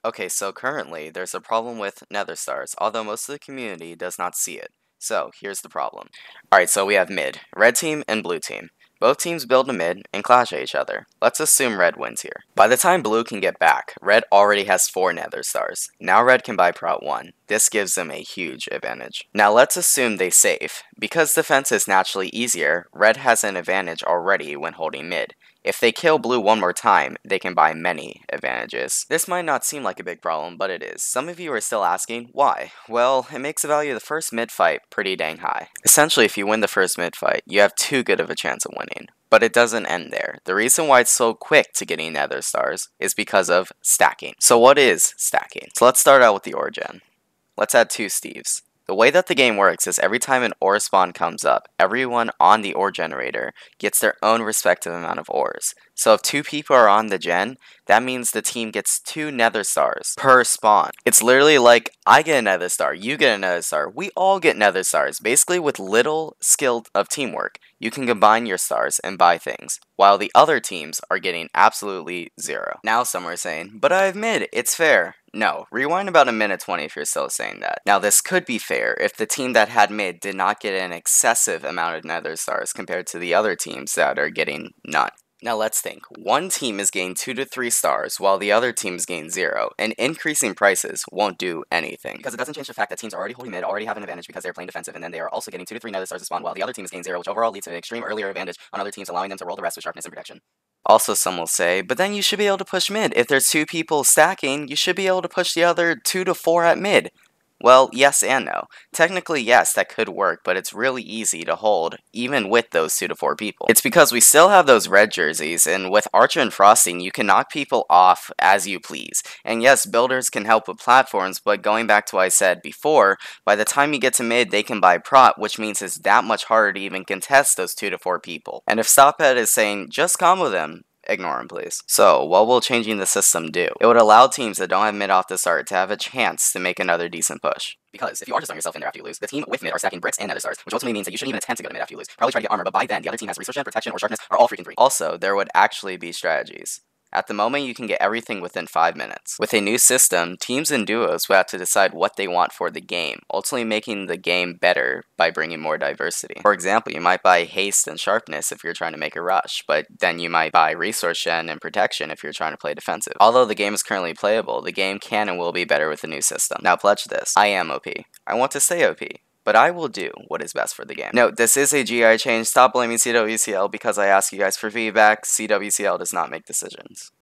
Okay, so currently there's a problem with Nether Stars, although most of the community does not see it. So here's the problem. Alright, so we have mid, red team and blue team. Both teams build a mid and clash at each other. Let's assume red wins here. By the time blue can get back, red already has 4 Nether Stars. Now red can buy Prot 1. This gives them a huge advantage. Now let's assume they save. Because defense is naturally easier, red has an advantage already when holding mid. If they kill blue one more time, they can buy many advantages. This might not seem like a big problem, but it is. Some of you are still asking, why? Well, it makes the value of the first mid fight pretty dang high. Essentially, if you win the first mid fight, you have too good of a chance of winning. But it doesn't end there. The reason why it's so quick to getting Nether Stars is because of stacking. So what is stacking? So let's start out with the origin. Let's add 2 Steves. The way that the game works is every time an ore spawn comes up, everyone on the ore generator gets their own respective amount of ores. So if 2 people are on the gen, that means the team gets 2 Nether Stars per spawn. It's literally like, I get a Nether Star, you get a Nether Star, we all get Nether Stars. Basically with little skill of teamwork, you can combine your stars and buy things, while the other teams are getting absolutely 0. Now some are saying, but I have mid, it's fair. No, rewind about a minute 20 if you're still saying that. Now this could be fair if the team that had mid did not get an excessive amount of Nether Stars compared to the other teams that are getting none. Now let's think. One team is getting 2 to 3 stars while the other team is getting 0, and increasing prices won't do anything. Because it doesn't change the fact that teams are already holding mid, already have an advantage because they're playing defensive, and then they are also getting 2 to 3 Nether Stars to spawn while the other team is getting 0, which overall leads to an extreme earlier advantage on other teams, allowing them to roll the rest with sharpness and protection. Also, some will say, but then you should be able to push mid. If there's 2 people stacking, you should be able to push the other 2 to 4 at mid. Well, yes and no. Technically, yes, that could work, but it's really easy to hold, even with those 2 to 4 people. It's because we still have those red jerseys, and with Archer and Frosting, you can knock people off as you please. And yes, builders can help with platforms, but going back to what I said before, by the time you get to mid, they can buy prot, which means it's that much harder to even contest those 2 to 4 people. And if Stophead is saying, just combo them, ignore him, please. So, what will changing the system do? It would allow teams that don't have mid off the start to have a chance to make another decent push. Because if you are just throwing yourself in there after you lose, the team with mid are stacking bricks and Nether Stars, which ultimately means that you shouldn't even attempt to go to mid after you lose. Probably try to get armor, but by then, the other team has resource gen, protection, or sharpness, are all freaking free. Also, there would actually be strategies. At the moment, you can get everything within 5 minutes. With a new system, teams and duos will have to decide what they want for the game, ultimately making the game better by bringing more diversity. For example, you might buy haste and sharpness if you're trying to make a rush, but then you might buy resource gen and protection if you're trying to play defensive. Although the game is currently playable, the game can and will be better with the new system. Now pledge this. I am OP. I want to stay OP. But I will do what is best for the game. Note, this is a GI change. Stop blaming CWCL because I ask you guys for feedback. CWCL does not make decisions.